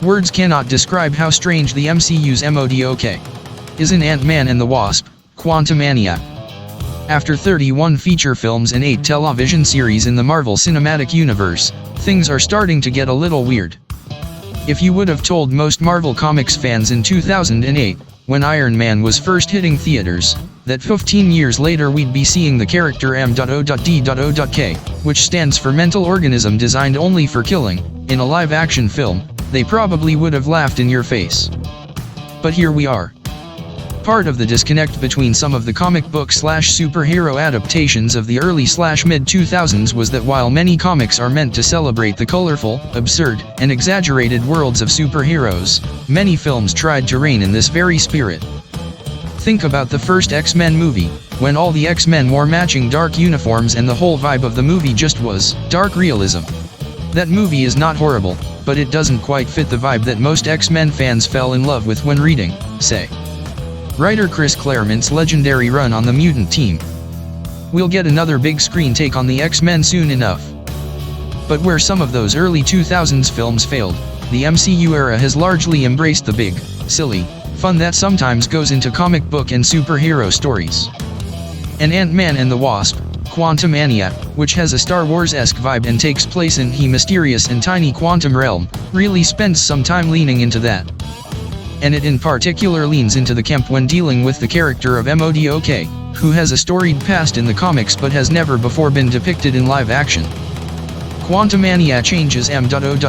Words cannot describe how strange the MCU's M.O.D.O.K. is in Ant-Man and the Wasp, Quantumania. After 31 feature films and 8 television series in the Marvel Cinematic Universe, things are starting to get a little weird. If you would have told most Marvel Comics fans in 2008, when Iron Man was first hitting theaters, that 15 years later we'd be seeing the character M.O.D.O.K, which stands for mental organism designed only for killing, in a live-action film, they probably would have laughed in your face. But here we are. Part of the disconnect between some of the comic book/superhero adaptations of the early/mid-2000s was that while many comics are meant to celebrate the colorful, absurd, and exaggerated worlds of superheroes, many films tried to rein in this very spirit. Think about the first X-Men movie, when all the X-Men wore matching dark uniforms and the whole vibe of the movie just was dark realism. That movie is not horrible, but it doesn't quite fit the vibe that most X-Men fans fell in love with when reading, say, writer Chris Clarement's legendary run on the mutant team. We'll get another big screen take on the X-Men soon enough. But where some of those early 2000s films failed, the MCU era has largely embraced the big, silly, fun that sometimes goes into comic book and superhero stories. And Ant-Man and the Wasp, Quantumania, which has a Star Wars-esque vibe and takes place in a mysterious and tiny quantum realm, really spends some time leaning into that. And it in particular leans into the camp when dealing with the character of M.O.D.O.K, who has a storied past in the comics but has never before been depicted in live action. Quantumania changes M.O.D.O.K's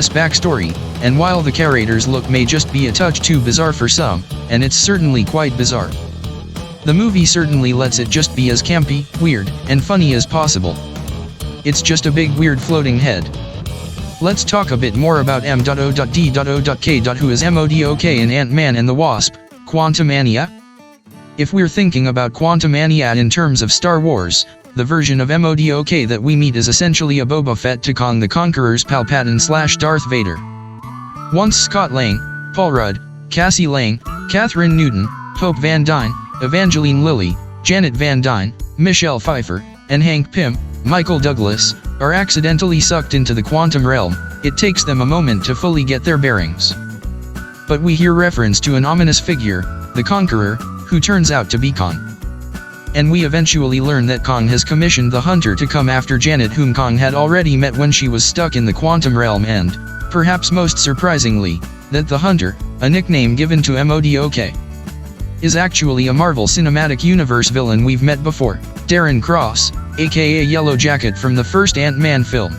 backstory, and while the character's look may just be a touch too bizarre for some, and it's certainly quite bizarre, the movie certainly lets it just be as campy, weird, and funny as possible. It's just a big weird floating head. Let's talk a bit more about M.O.D.O.K. Who is M.O.D.O.K in Ant-Man and the Wasp, Quantumania? If we're thinking about Quantumania in terms of Star Wars, the version of M.O.D.O.K that we meet is essentially a Boba Fett to Kong the Conqueror's Palpatine/Darth Vader. Once Scott Lang, Paul Rudd, Cassie Lang, Catherine Newton, Hope Van Dyne, Evangeline Lilly, Janet Van Dyne, Michelle Pfeiffer, and Hank Pym, Michael Douglas, are accidentally sucked into the quantum realm, it takes them a moment to fully get their bearings. But we hear reference to an ominous figure, the Conqueror, who turns out to be Kong. And we eventually learn that Kong has commissioned the Hunter to come after Janet, whom Kong had already met when she was stuck in the quantum realm, and, perhaps most surprisingly, that the Hunter, a nickname given to M.O.D.O.K, is actually a Marvel Cinematic Universe villain we've met before, Darren Cross, aka Yellow Jacket from the first Ant-Man film.